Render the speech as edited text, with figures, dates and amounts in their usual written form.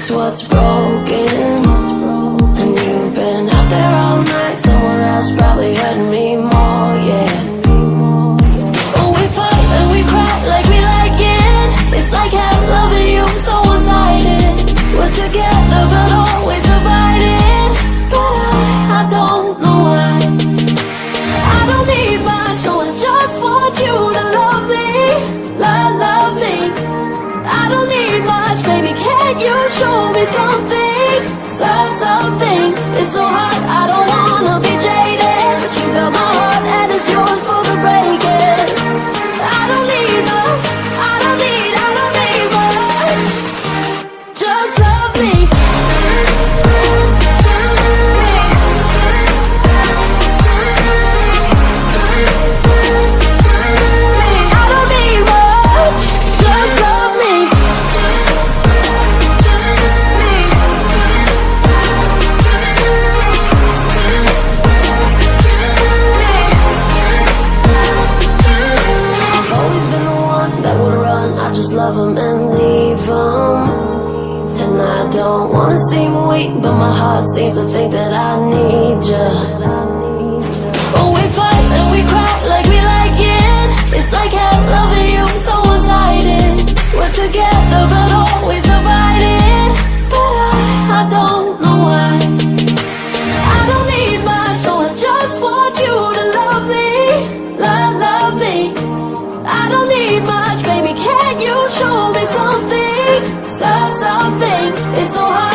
fix what's broken. And you've been out there all night, someone else probably hurting me more, yeah. Oh, we fight and we cry like we like it. It's like half loving you, so one-sided. We're together but always divided. But I don't know why. I don't need much, so I just want you to love me. Love me. I don't need much, baby, can you show me something? Something. It's so hard, I don't wanna be jaded, but you got my heart and it's yours for the breaking. I don't need much, I don't need much. Just love me. I don't need much, just love me. I just love him and leave him. And I don't wanna seem weak, but my heart seems to think that I need ya. Oh, we fight and we cry like we like it. It's like half loving you, so one-sided. We're together but always divided. But I don't know why. I don't need much, so I just want you to love me. Love me. I don't need much, baby, can you show me something? Something. It's so hard.